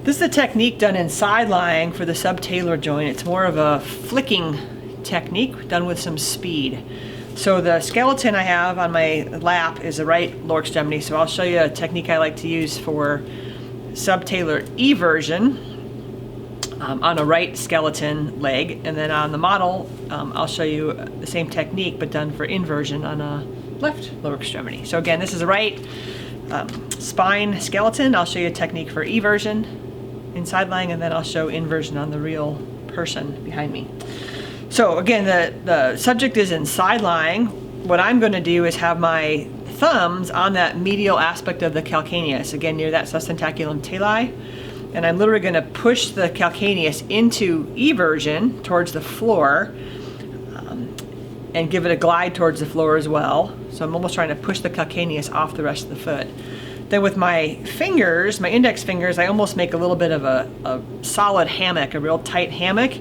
This is a technique done in sidelying for the subtalar joint. It's more of a flicking technique done with some speed. So the skeleton I have on my lap is a right lower extremity, so I'll show you a technique I like to use for subtalar eversion on a right skeleton leg, and then on the model I'll show you the same technique but done for inversion on a left lower extremity. So again, this is a right spine skeleton. I'll show you a technique for eversion in sidelying, and then I'll show inversion on the real person behind me. So again, the subject is in sidelying. What I'm going to do is have my thumbs on that medial aspect of the calcaneus, again near that sustentaculum tali, and I'm literally going to push the calcaneus into eversion towards the floor and give it a glide towards the floor as well. So I'm almost trying to push the calcaneus off the rest of the foot. Then with my fingers, my index fingers, I almost make a little bit of a solid hammock, a real tight hammock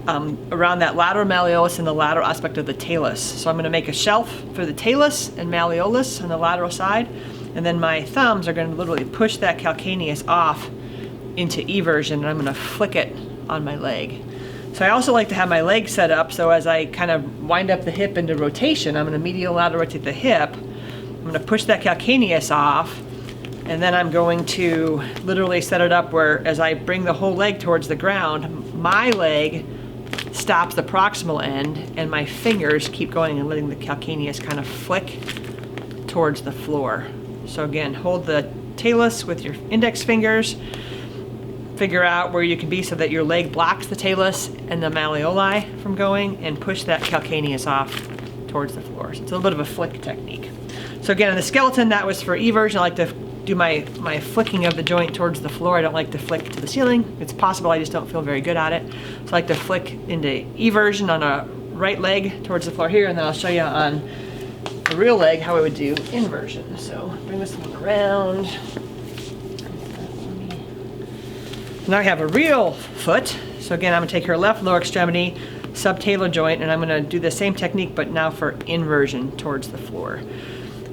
around that lateral malleolus and the lateral aspect of the talus. So I'm going to make a shelf for the talus and malleolus on the lateral side, and then my thumbs are going to literally push that calcaneus off into eversion, and I'm going to flick it on my leg. So I also like to have my leg set up so as I kind of wind up the hip into rotation, I'm going to medial lateral rotate the hip. I'm going to push that calcaneus off, and then I'm going to literally set it up where as I bring the whole leg towards the ground, my leg stops the proximal end and my fingers keep going and letting the calcaneus kind of flick towards the floor. So again, hold the talus with your index fingers, figure out where you can be so that your leg blocks the talus and the malleoli from going, and push that calcaneus off towards the floor. So it's a little bit of a flick technique. So again, in the skeleton, that was for eversion. I like to do my flicking of the joint towards the floor. I don't like to flick to the ceiling. It's possible, I just don't feel very good at it. So I like to flick into eversion on a right leg towards the floor here, and then I'll show you on the real leg how I would do inversion. So bring this one around. Now I have a real foot. So again, I'm going to take her left lower extremity, subtalar joint, and I'm going to do the same technique but now for inversion towards the floor.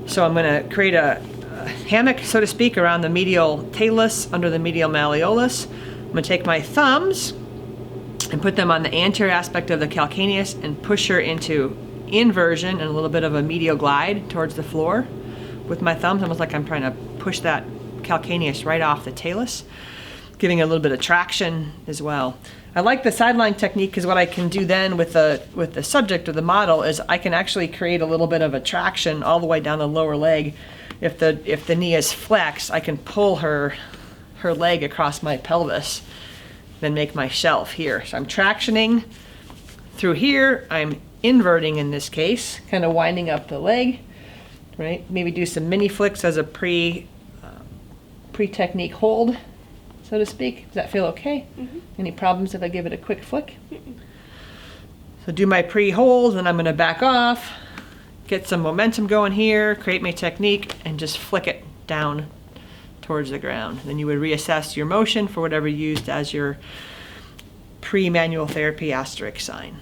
So I'm going to create a hammock, so to speak, around the medial talus under the medial malleolus. I'm going to take my thumbs and put them on the anterior aspect of the calcaneus and push her into inversion and a little bit of a medial glide towards the floor with my thumbs, almost like I'm trying to push that calcaneus right off the talus, giving a little bit of traction as well. I like the sidelying technique because what I can do then with the subject or the model is I can actually create a little bit of a traction all the way down the lower leg. If the knee is flexed, I can pull her leg across my pelvis, then make my shelf here. So I'm tractioning through here. I'm inverting in this case, kind of winding up the leg, right? Maybe do some mini flicks as a pre-technique hold, so to speak. Does that feel okay? Mm-hmm. Any problems if I give it a quick flick? Mm-mm. So do my pre-hold, and I'm going to back off, get some momentum going here, create my technique, and just flick it down towards the ground. Then you would reassess your motion for whatever you used as your pre-manual therapy asterisk sign.